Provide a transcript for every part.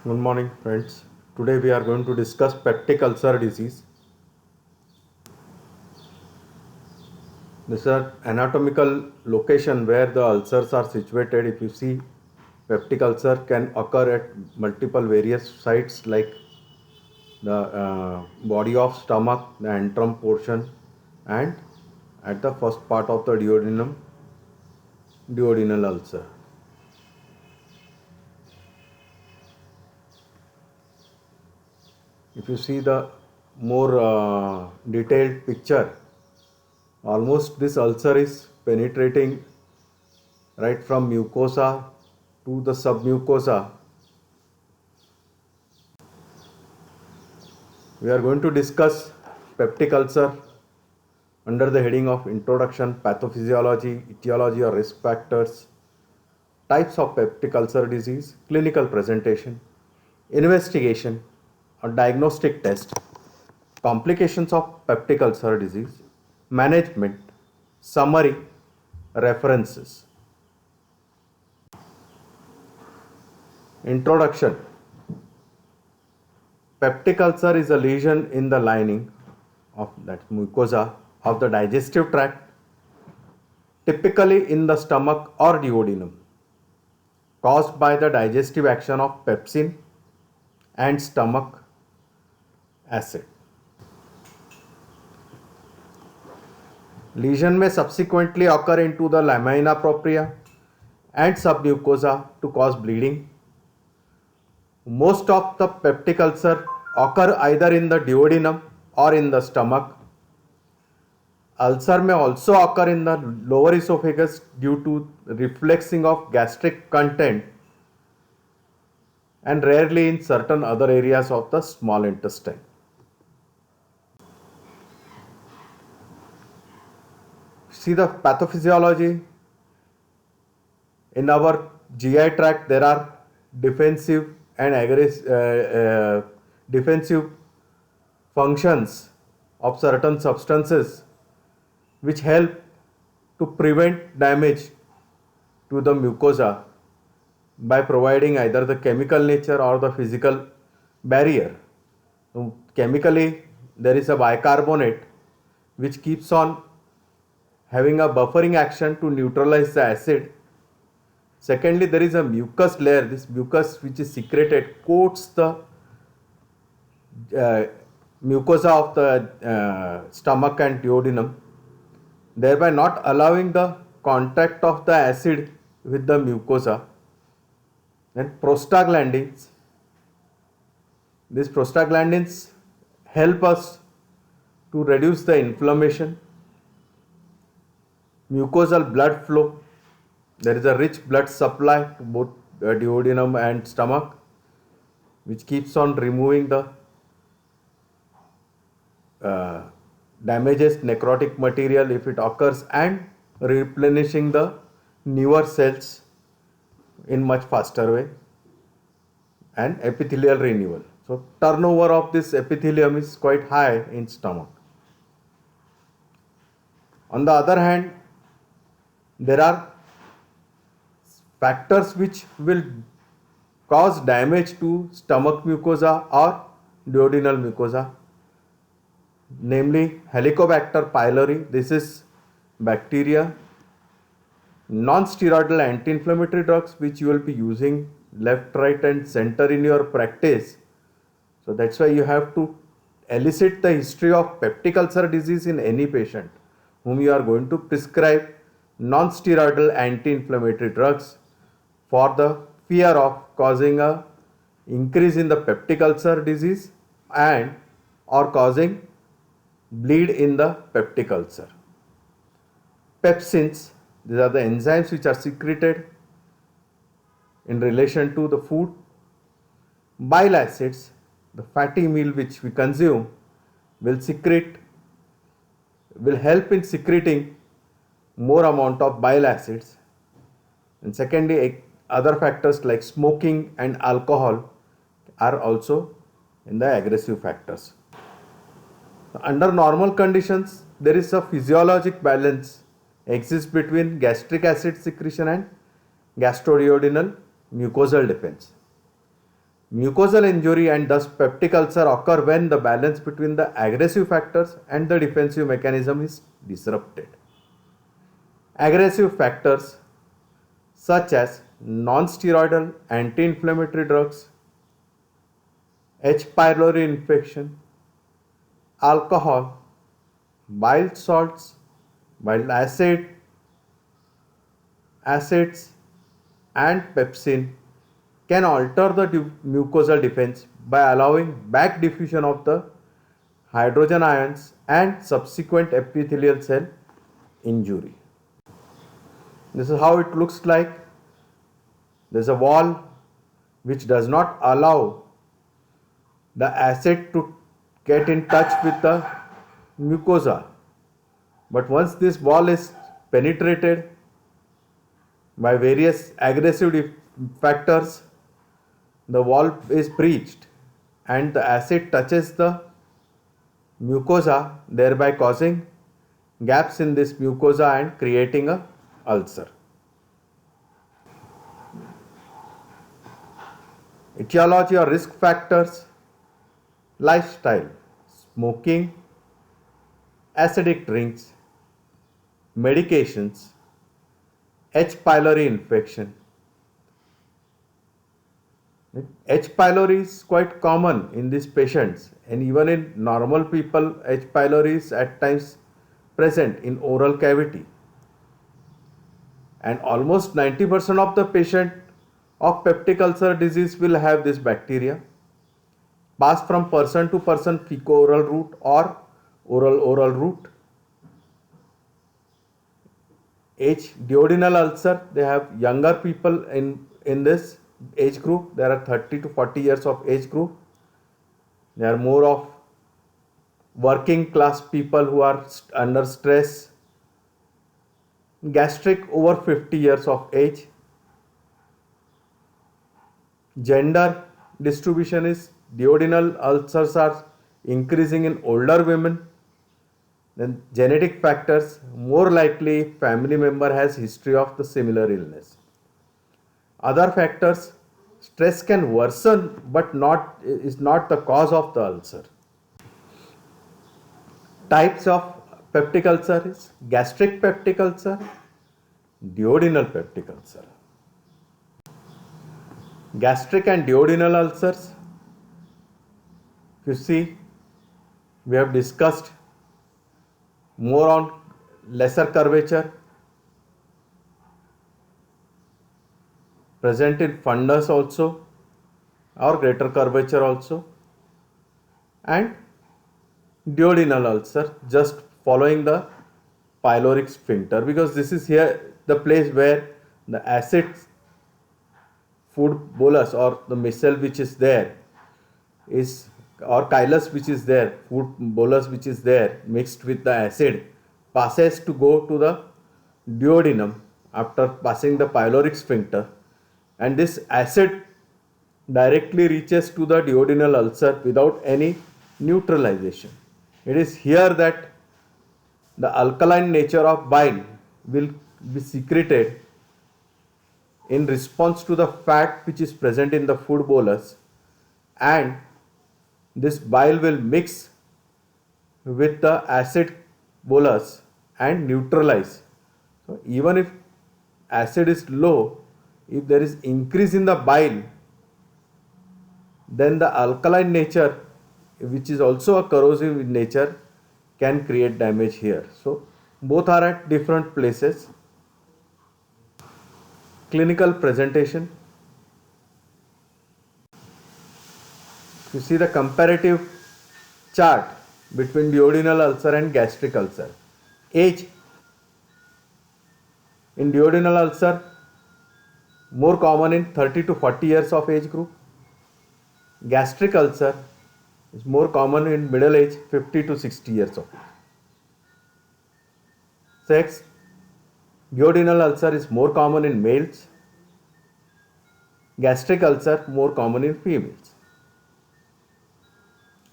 Good morning, friends. Today we are going to discuss peptic ulcer disease. This is an anatomical location where the ulcers are situated. If you see, peptic ulcer can occur at multiple various sites like the body of stomach, the antrum portion, and at the first part of the duodenal ulcer. If you see the more detailed picture, almost this ulcer is penetrating right from mucosa to the submucosa. We are going to discuss peptic ulcer under the heading of introduction, pathophysiology, etiology or risk factors, types of peptic ulcer disease, clinical presentation, investigation or diagnostic test, complications of peptic ulcer disease, management, summary, references. Introduction. Peptic ulcer is a lesion in the lining of that mucosa of the digestive tract, typically in the stomach or duodenum, caused by the digestive action of pepsin and stomach acid. Lesion may subsequently occur into the lamina propria and submucosa to cause bleeding. Most of the peptic ulcer occur either in the duodenum or in the stomach. Ulcer may also occur in the lower esophagus due to refluxing of gastric content and rarely in certain other areas of the small intestine. See the pathophysiology. In our GI tract, there are defensive and defensive functions of certain substances which help to prevent damage to the mucosa by providing either the chemical nature or the physical barrier. So, chemically, there is a bicarbonate which keeps on having a buffering action to neutralize the acid. Secondly, there is a mucus layer. This mucus which is secreted coats the mucosa of the stomach and duodenum, thereby not allowing the contact of the acid with the mucosa. And prostaglandins. These prostaglandins help us to reduce the inflammation. Mucosal blood flow. There is a rich blood supply to both duodenum and stomach, which keeps on removing the damages necrotic material if it occurs and replenishing the newer cells in much faster way, and epithelial renewal. So turnover of this epithelium is quite high in stomach. On the other hand, there are factors which will cause damage to stomach mucosa or duodenal mucosa, namely Helicobacter pylori. This is bacteria. Non-steroidal anti-inflammatory drugs which you will be using left, right and center in your practice. So that's why you have to elicit the history of peptic ulcer disease in any patient whom you are going to prescribe non-steroidal anti-inflammatory drugs for the fear of causing a increase in the peptic ulcer disease and or causing bleed in the peptic ulcer. Pepsins, these are the enzymes which are secreted in relation to the food. Bile acids, the fatty meal which we consume, will help in secreting more amount of bile acids. And secondly, other factors like smoking and alcohol are also in the aggressive factors. Under normal conditions, there is a physiologic balance exists between gastric acid secretion and gastroduodenal mucosal defense. Mucosal injury and thus peptic ulcer occur when the balance between the aggressive factors and the defensive mechanism is disrupted. Aggressive factors such as non-steroidal anti-inflammatory drugs, H. pylori infection, alcohol, bile salts, bile acids, and pepsin can alter the mucosal defense by allowing back diffusion of the hydrogen ions and subsequent epithelial cell injury. This is how it looks like. There is a wall which does not allow the acid to get in touch with the mucosa. But once this wall is penetrated by various aggressive factors, the wall is breached and the acid touches the mucosa, thereby causing gaps in this mucosa and creating a ulcer. Etiology or risk factors: lifestyle, smoking, acidic drinks, medications, H. pylori infection. H. pylori is quite common in these patients, and even in normal people, H. pylori is at times present in oral cavity. And almost 90% of the patient of peptic ulcer disease will have this bacteria, pass from person to person, fecal-oral route or oral route. H. duodenal ulcer, they have younger people in this age group. There are 30 to 40 years of age group. They are more of working class people who are under stress. Gastric, over 50 years of age. Gender distribution is duodenal ulcers are increasing in older women. Then genetic factors, more likely family member has history of the similar illness. Other factors, stress can worsen but is not the cause of the ulcer. Types of peptic ulcer is gastric peptic ulcer, duodenal peptic ulcer. Gastric and duodenal ulcers, if you see, we have discussed more on lesser curvature, present in fundus also or greater curvature also, and duodenal ulcer just following the pyloric sphincter, because this is here the place where the acid food bolus or the micelle which is there is, or chylus which is there, food bolus which is there mixed with the acid, passes to go to the duodenum after passing the pyloric sphincter, and this acid directly reaches to the duodenal ulcer without any neutralization. It is here that the alkaline nature of bile will be secreted in response to the fat which is present in the food bolus, and this bile will mix with the acid bolus and neutralize. So even if acid is low, if there is increase in the bile, then the alkaline nature, which is also a corrosive in nature, can create damage here. So both are at different places. Clinical presentation. You see the comparative chart between duodenal ulcer and gastric ulcer. Age in duodenal ulcer more common in 30 to 40 years of age group. Gastric ulcer is more common in middle age, 50 to 60 years of age. Sex, duodenal ulcer is more common in males. Gastric ulcer more common in females.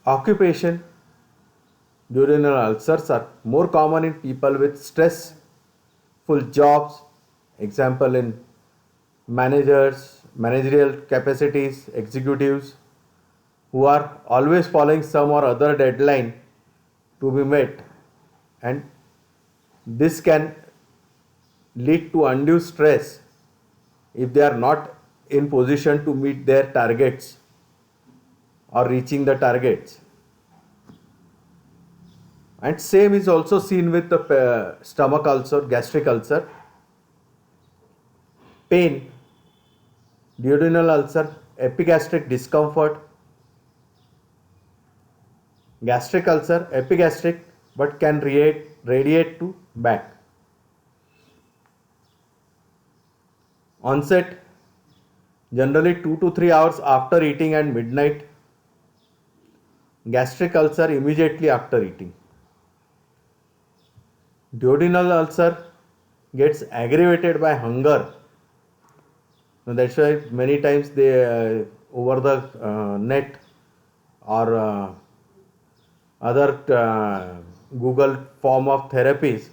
Occupation, duodenal ulcers are more common in people with stressful jobs, example in managers managerial capacities, executives who are always following some or other deadline to be met, and this can lead to undue stress if they are not in position to meet their targets or reaching the targets. And same is also seen with the stomach ulcer, gastric ulcer, pain, duodenal ulcer, epigastric discomfort, gastric ulcer, epigastric, but can radiate to back. Onset generally 2 to 3 hours after eating and midnight. Gastric ulcer immediately after eating. Duodenal ulcer gets aggravated by hunger. So that's why many times they over the net or other Google form of therapies,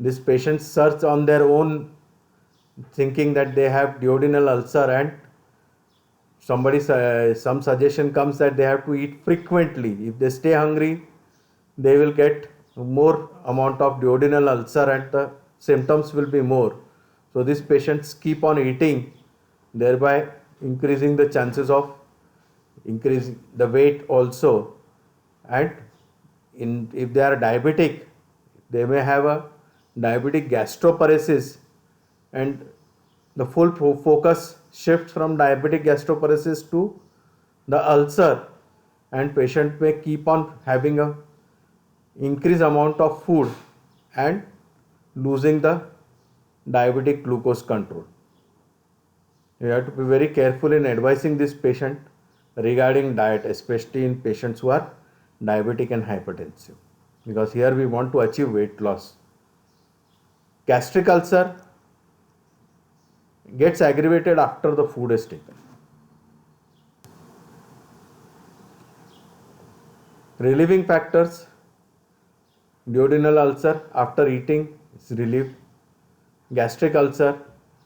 these patients search on their own thinking that they have duodenal ulcer, and some suggestion comes that they have to eat frequently. If they stay hungry, they will get more amount of duodenal ulcer and the symptoms will be more. So these patients keep on eating, thereby increasing the chances of increasing the weight also. And if they are diabetic, they may have a diabetic gastroparesis, and the full focus shifts from diabetic gastroparesis to the ulcer, and patient may keep on having a increased amount of food and losing the diabetic glucose control. You have to be very careful in advising this patient regarding diet, especially in patients who are diabetic and hypertensive, because here we want to achieve weight loss. Gastric ulcer gets aggravated after the food is taken. Relieving factors: duodenal ulcer after eating is relieved. Gastric ulcer,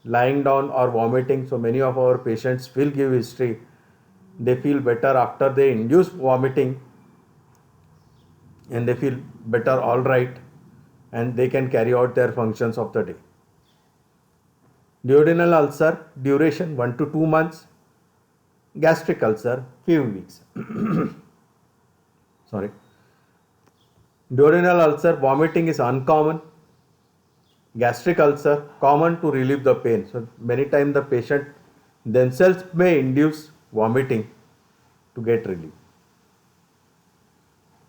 lying down or vomiting. So many of our patients will give history. They feel better after they induce vomiting, and they feel better, all right, and they can carry out their functions of the day. Duodenal ulcer, duration 1 to 2 months. Gastric ulcer, few weeks. Sorry. Duodenal ulcer, vomiting is uncommon. Gastric ulcer, common to relieve the pain. So many times the patient themselves may induce vomiting to get relief.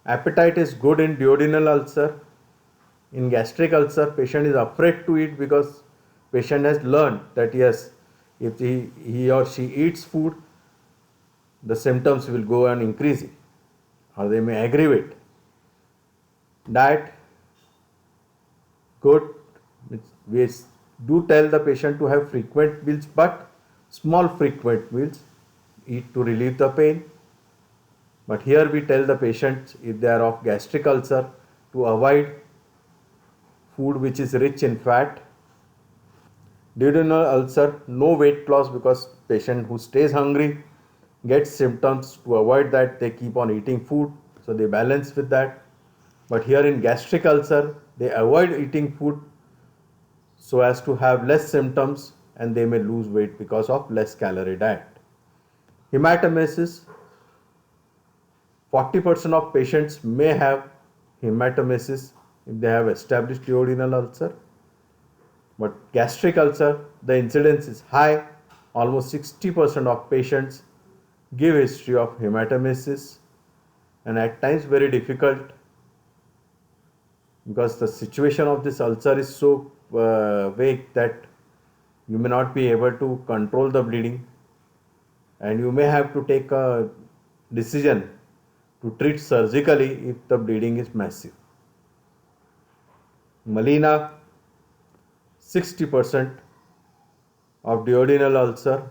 Appetite is good in duodenal ulcer. In gastric ulcer, patient is afraid to eat because patient has learned that yes, if he or she eats food, the symptoms will go on increasing or they may aggravate. Diet, good. We do tell the patient to have frequent meals, but small frequent meals, eat to relieve the pain. But here we tell the patients, if they are of gastric ulcer, to avoid food which is rich in fat. Duodenal ulcer, no weight loss, because patient who stays hungry gets symptoms. To avoid that, they keep on eating food, so they balance with that. But here in gastric ulcer, they avoid eating food so as to have less symptoms, and they may lose weight because of less calorie diet. Hematemesis, 40% of patients may have hematemesis if they have established duodenal ulcer. But gastric ulcer, the incidence is high. Almost 60% of patients give history of hematemesis, and at times very difficult, because the situation of this ulcer is so vague that you may not be able to control the bleeding, and you may have to take a decision to treat surgically if the bleeding is massive. Melena, 60% of duodenal ulcer,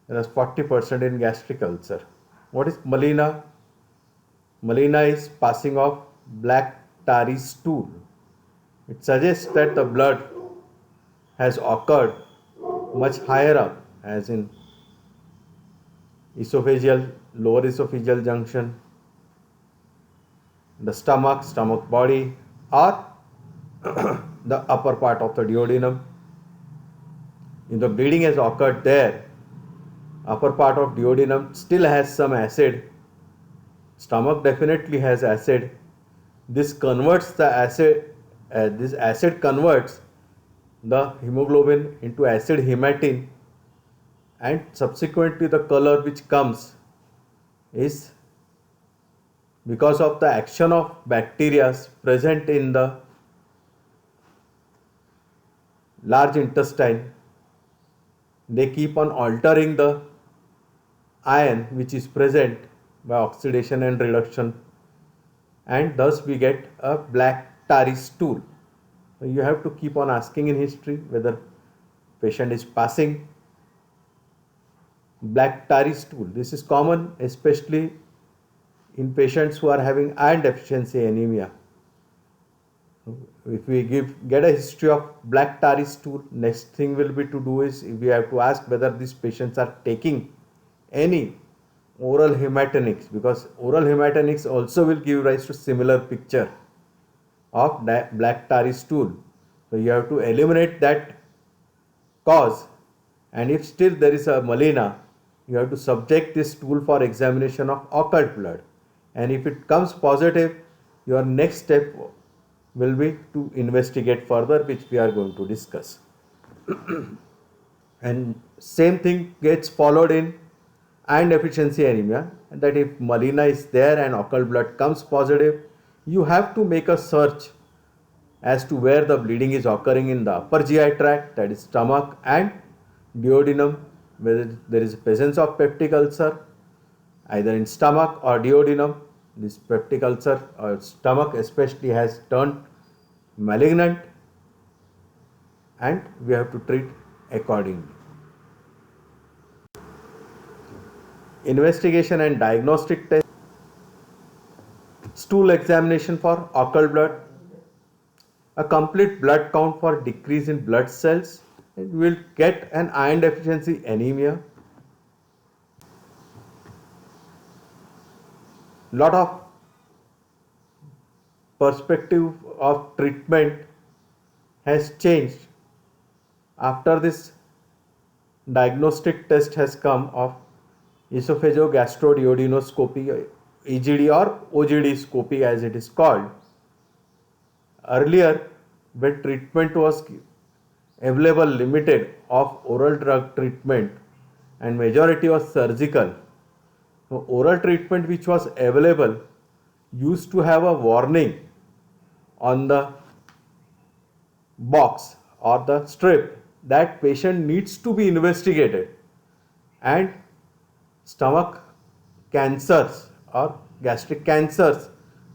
whereas 40% in gastric ulcer. What is melena? Melena is passing of black tarry stool. It suggests that the blood has occurred much higher up as in esophageal, lower esophageal junction, the stomach body, or the upper part of the duodenum. If the bleeding has occurred there, upper part of duodenum still has some acid, stomach definitely has acid. This converts the acid, this acid converts the hemoglobin into acid hematine, and subsequently the color which comes is because of the action of bacteria present in the large intestine. They keep on altering the iron which is present by oxidation and reduction, and thus we get a black tarry stool. So you have to keep on asking in history whether patient is passing black tarry stool. This is common especially in patients who are having iron deficiency anemia. If we get a history of black tarry stool, next thing will be to do is we have to ask whether these patients are taking any oral hematinics, because oral hematinics also will give rise to similar picture of black tarry stool. So you have to eliminate that cause, and if still there is a melena, you have to subject this stool for examination of occult blood, and if it comes positive, your next step will be to investigate further, which we are going to discuss. And same thing gets followed in iron deficiency anemia, that if melena is there and occult blood comes positive, you have to make a search as to where the bleeding is occurring in the upper GI tract, that is stomach and duodenum, whether there is presence of peptic ulcer either in stomach or duodenum. This peptic ulcer or stomach especially has turned malignant, and we have to treat accordingly. Investigation and diagnostic test. Stool examination for occult blood, a complete blood count for decrease in blood cells, and we will get an iron deficiency anemia. Lot of perspective of treatment has changed after this diagnostic test has come of esophagogastroduodenoscopy, EGD or OGD scopy as it is called. Earlier, when treatment was available limited of oral drug treatment and majority was surgical, so oral treatment which was available used to have a warning on the box or the strip that patient needs to be investigated, and stomach cancers or gastric cancers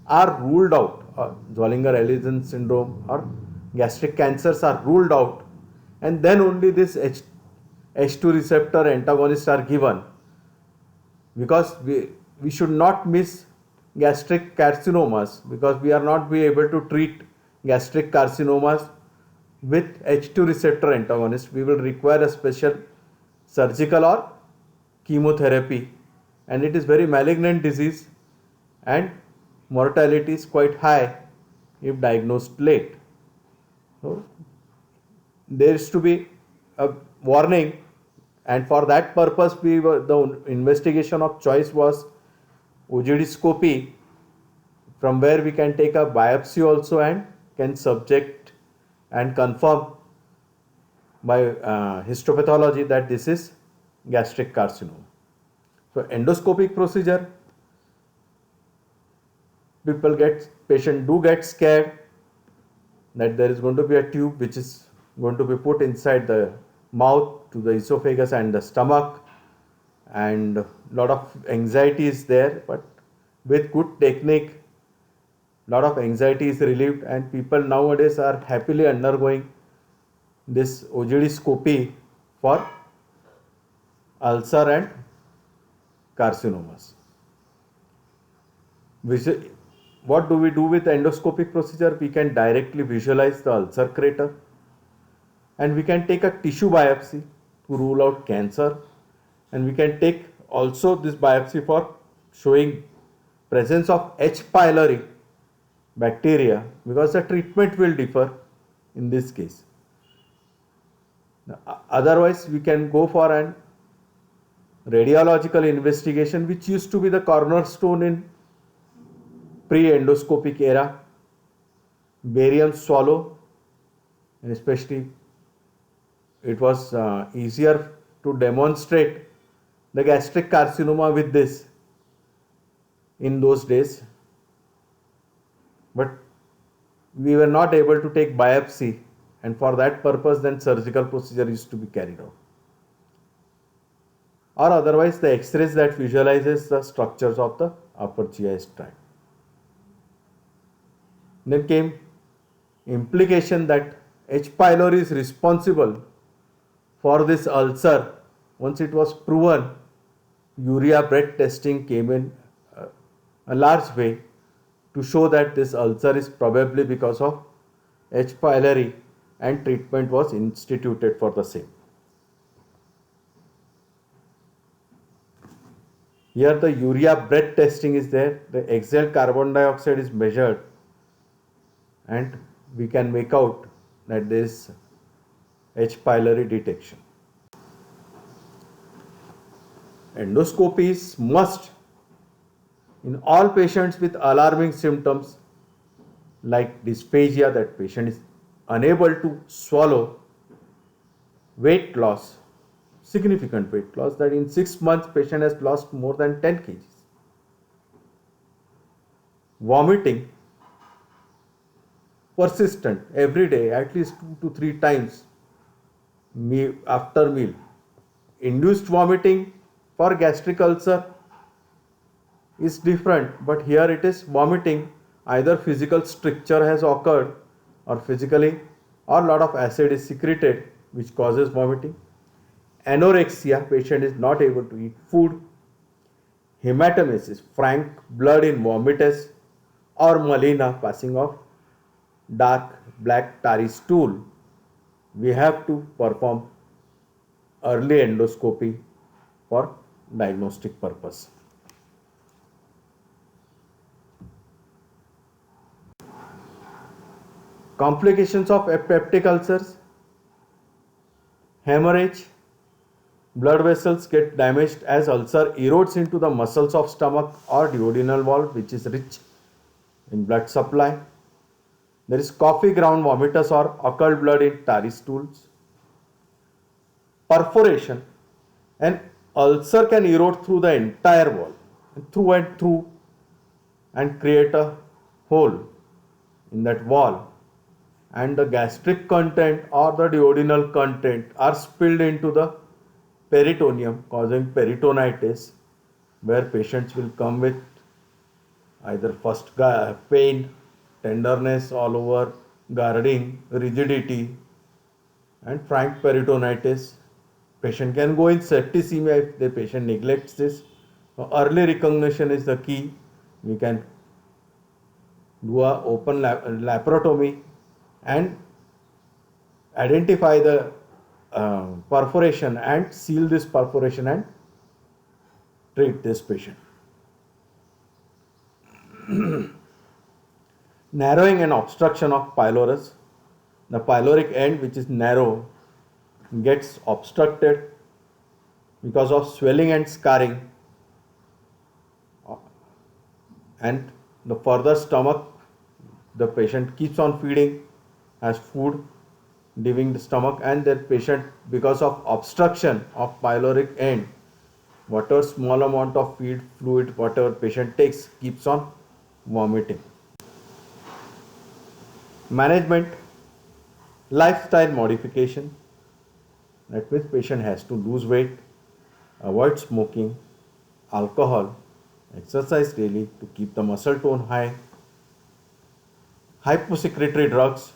are ruled out, or Zollinger-Ellison syndrome or gastric cancers are ruled out, and then only this H2 receptor antagonists are given, because we should not miss gastric carcinomas, because we are not be able to treat gastric carcinomas with H2 receptor antagonist. We will require a special surgical or chemotherapy, and it is very malignant disease, and mortality is quite high if diagnosed late. So there is to be a warning, and for that purpose the investigation of choice was OGD scopy, from where we can take a biopsy also and can subject and confirm by histopathology that this is gastric carcinoma. So endoscopic procedure, patient do get scared that there is going to be a tube which is going to be put inside the mouth to the esophagus and the stomach, and lot of anxiety is there, but with good technique lot of anxiety is relieved, and people nowadays are happily undergoing this OGD scopy for ulcer and carcinomas. What do we do with endoscopic procedure? We can directly visualize the ulcer crater, and we can take a tissue biopsy to rule out cancer, and we can take also this biopsy for showing presence of H. pylori bacteria, because the treatment will differ in this case. Otherwise, we can go for an radiological investigation, which used to be the cornerstone in pre-endoscopic era. Barium swallow, and especially it was easier to demonstrate the gastric carcinoma with this in those days, but we were not able to take biopsy, and for that purpose then surgical procedure used to be carried out, or otherwise the x-rays that visualizes the structures of the upper GI tract. Then came implication that H. pylori is responsible for this ulcer. Once it was proven, urea breath testing came in a large way to show that this ulcer is probably because of H. pylori, and treatment was instituted for the same. Here the urea breath testing is there, the exhaled carbon dioxide is measured, and we can make out that there is H. pylori detection. Endoscopy is must in all patients with alarming symptoms like dysphagia, that patient is unable to swallow, weight loss, significant weight loss, that in 6 months patient has lost more than 10 kgs, vomiting, persistent every day at least 2 to 3 times after meal. Induced vomiting for gastric ulcer is different, but here it is vomiting, either physical stricture has occurred or physically, or lot of acid is secreted which causes vomiting. Anorexia, patient is not able to eat food. Hematemesis, frank blood in vomitus, or melena, passing of dark black tarry stool. We have to perform early endoscopy for diagnostic purpose. Complications of peptic ulcers: hemorrhage, blood vessels get damaged as ulcer erodes into the muscles of stomach or duodenal wall, which is rich in blood supply. There is coffee ground vomitus or occult blood in tarry stools. Perforation: an ulcer can erode through the entire wall, through and through, and create a hole in that wall, and the gastric content or the duodenal content are spilled into the peritoneum, causing peritonitis, where patients will come with either first pain, tenderness all over, guarding, rigidity, and frank peritonitis. Patient can go in septicemia if the patient neglects this. Early recognition is the key. We can do a open laparotomy and identify the perforation and seal this perforation and treat this patient. Narrowing and obstruction of pylorus. The pyloric end, which is narrow, gets obstructed because of swelling and scarring, and the further stomach, the patient keeps on feeding, has food leaving the stomach, and that patient, because of obstruction of pyloric end, whatever small amount of feed, fluid, whatever patient takes, keeps on vomiting. Management: lifestyle modification. That means patient has to lose weight, avoid smoking, alcohol, exercise daily to keep the muscle tone high. Hyposecretory drugs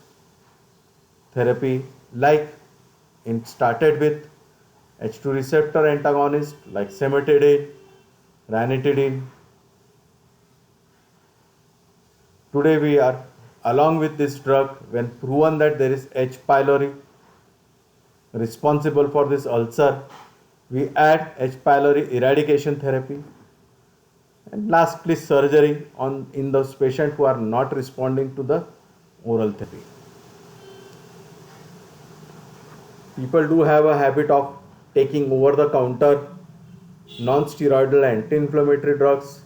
therapy, like started with H2 receptor antagonist like cimetidine, ranitidine. Today we are along with this drug, when proven that there is H. pylori, responsible for this ulcer. We add H. pylori eradication therapy. And lastly, surgery on in those patients who are not responding to the oral therapy. People do have a habit of taking over the counter non-steroidal anti-inflammatory drugs,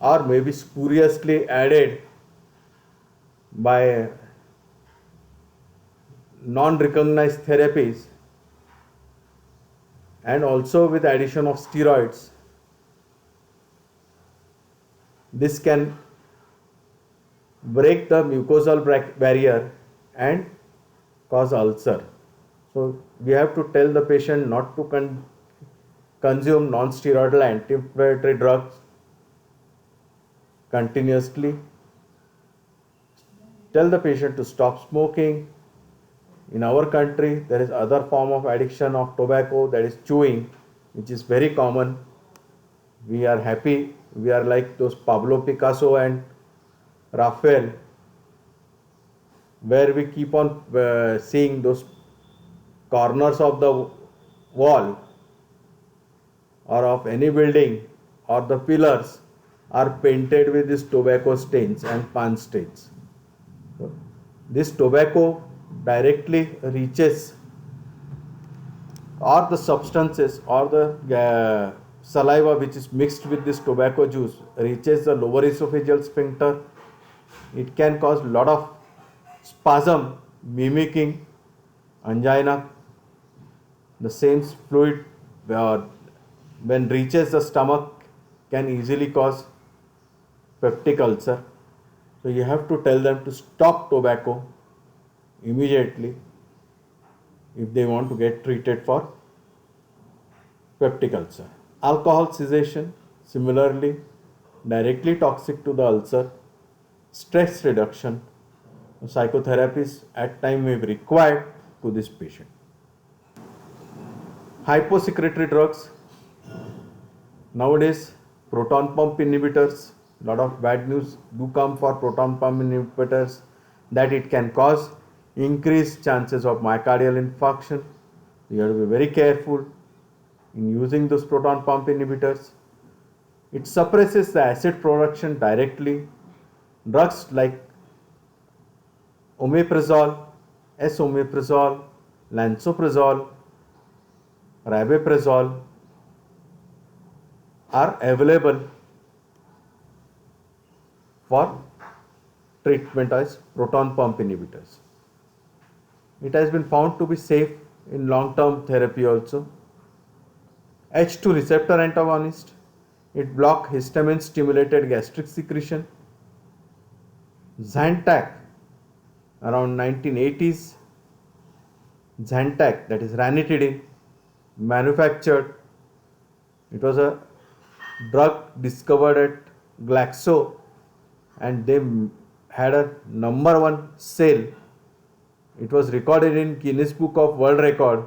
or maybe spuriously added by non-recognized therapies, and also with addition of steroids. This can break the mucosal barrier and cause ulcer. So we have to tell the patient not to consume non-steroidal anti-inflammatory drugs continuously. Tell the patient to stop smoking. In our country, there is other form of addiction of tobacco, that is chewing, which is very common. We are happy. We are like those Pablo Picasso and Raphael, where we keep on seeing those corners of the wall or of any building, or the pillars are painted with these tobacco stains and pan stains. So, this tobacco directly reaches, or the substances or the saliva which is mixed with this tobacco juice reaches the lower esophageal sphincter. It can cause lot of spasm mimicking angina. The same fluid when reaches the stomach can easily cause peptic ulcer. So you have to tell them to stop tobacco immediately if they want to get treated for peptic ulcer. Alcohol cessation, similarly, directly toxic to the ulcer. Stress reduction, psychotherapies at time may be required to this patient. Hyposecretory drugs. Nowadays, proton pump inhibitors, lot of bad news do come for proton pump inhibitors, that it can cause increased chances of myocardial infarction. You have to be very careful in using those proton pump inhibitors. It suppresses the acid production directly. Drugs like omeprazole, esomeprazole, lansoprazole, rabeprazole are available for treatment as proton pump inhibitors. It has been found to be safe in long-term therapy also. H2 receptor antagonist, it blocks histamine stimulated gastric secretion. Zantac, around 1980s, Zantac, that is ranitidine, manufactured. It was a drug discovered at Glaxo, and they had a #1 sale. It was recorded in Guinness Book of World Record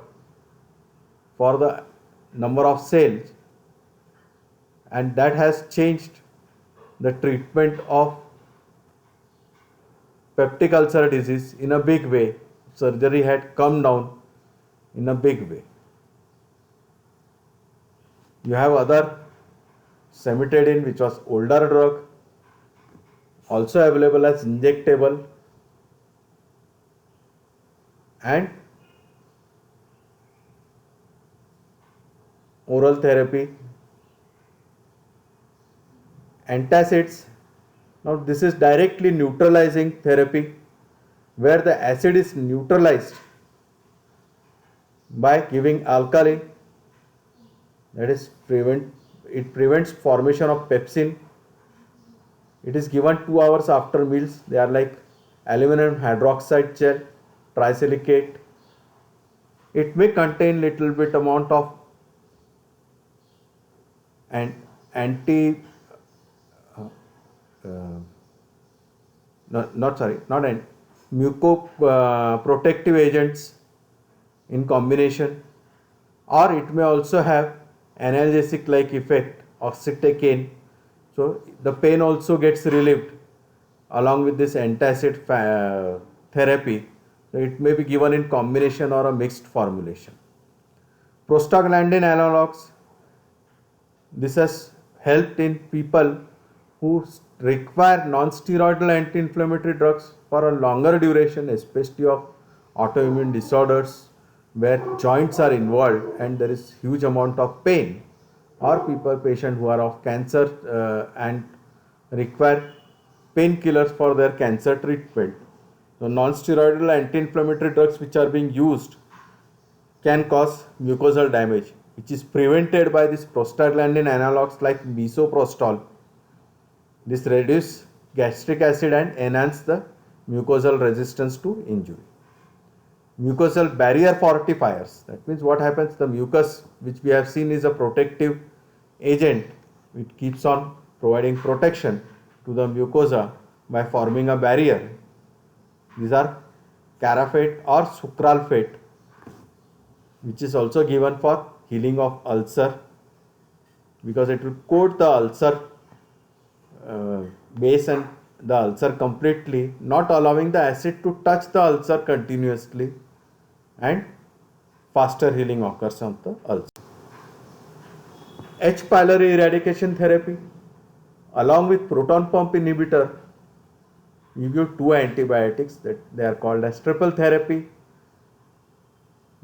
for the number of sales, and that has changed the treatment of peptic ulcer disease in a big way. Surgery had come down in a big way. You have other cimetidine, which was older drug, also available as injectable, and oral therapy. Antacids, now this is directly neutralizing therapy, where the acid is neutralized by giving alkali, that is it prevents formation of pepsin. It is given 2 hours after meals. They are like aluminum hydroxide gel, trisilicate. It may contain little bit amount of anti mucoprotective agents in combination, or it may also have analgesic like effect, oxytocin. So the pain also gets relieved along with this antacid therapy. It may be given in combination or a mixed formulation. Prostaglandin analogs, this has helped in people who require non-steroidal anti-inflammatory drugs for a longer duration, especially of autoimmune disorders where joints are involved and there is huge amount of pain, or patient who are of cancer and require painkillers for their cancer treatment. So non-steroidal anti-inflammatory drugs which are being used can cause mucosal damage, which is prevented by these prostaglandin analogs like misoprostol. This reduces gastric acid and enhance the mucosal resistance to injury. Mucosal barrier fortifiers. That means what happens? The mucus, which we have seen is a protective agent, it keeps on providing protection to the mucosa by forming a barrier. These are carafate or sucralfate, which is also given for healing of ulcer, because it will coat the ulcer base and the ulcer completely, not allowing the acid to touch the ulcer continuously, and faster healing occurs on the ulcer. H. pylori eradication therapy, along with proton pump inhibitor, you give two antibiotics that they are called as triple therapy.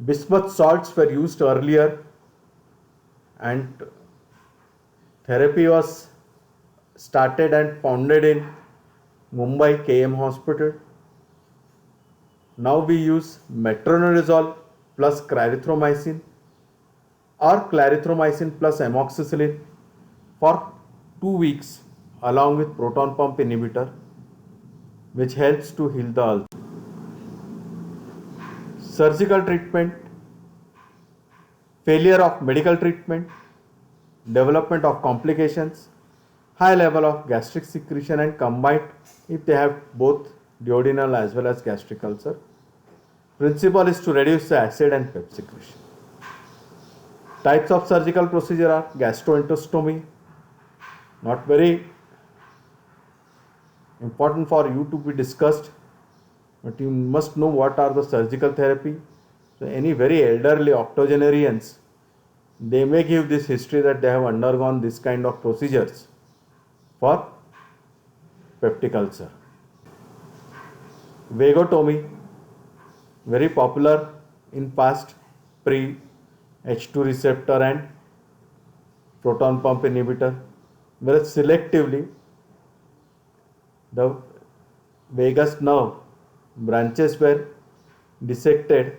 Bismuth salts were used earlier and therapy was started and founded in Mumbai KM Hospital. Now we use metronidazole plus clarithromycin or clarithromycin plus amoxicillin for 2 weeks along with proton pump inhibitor, which helps to heal the ulcer. Surgical treatment, failure of medical treatment, development of complications, high level of gastric secretion and combined if they have both duodenal as well as gastric ulcer. Principle is to reduce the acid and pep secretion. Types of surgical procedure are gastroenterostomy, not very important for you to be discussed, but you must know what are the surgical therapy. So any very elderly octogenarians, they may give this history that they have undergone this kind of procedures for peptic ulcer. Vagotomy, very popular in past, pre H2 receptor and proton pump inhibitor, whereas selectively the vagus nerve branches were dissected,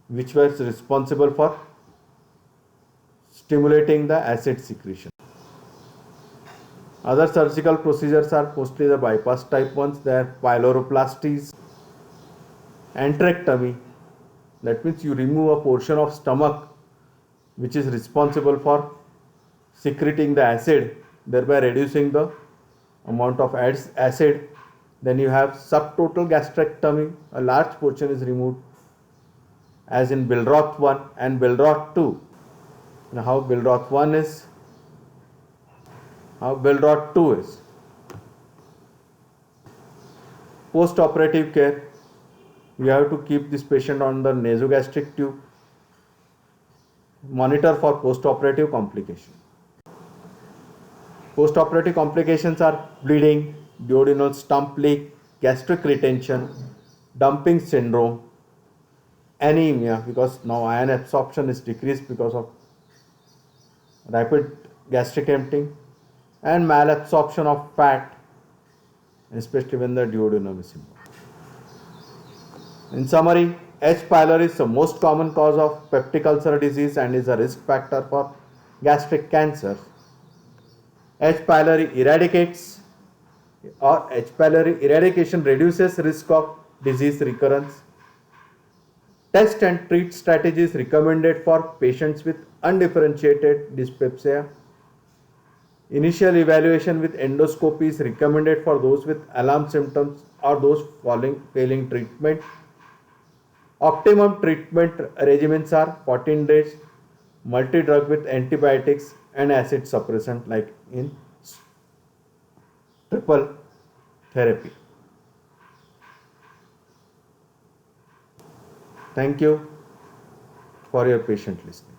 which was responsible for stimulating the acid secretion. Other surgical procedures are mostly the bypass type ones. They are pyloroplasties, antrectomy, that means you remove a portion of stomach which is responsible for secreting the acid, thereby reducing the amount of acid. Then you have subtotal gastrectomy, a large portion is removed, as in Billroth 1 and Billroth 2. Now how Billroth 1 is, how Billroth 2 is. Post-operative care, you have to keep this patient on the nasogastric tube, monitor for post-operative complication. Post-operative complications are bleeding, duodenal stump leak, gastric retention, dumping syndrome, anemia, because now iron absorption is decreased because of rapid gastric emptying, and malabsorption of fat, especially when the duodenum is involved. In summary, H. pylori is the most common cause of peptic ulcer disease and is a risk factor for gastric cancer. H. pylori eradicates, or H. pylori eradication reduces risk of disease recurrence. Test and treat strategies recommended for patients with undifferentiated dyspepsia. Initial evaluation with endoscopy is recommended for those with alarm symptoms or those failing treatment. Optimum treatment regimens are 14 days, multi-drug with antibiotics and acid suppressant like in triple therapy. Thank you for your patient listening.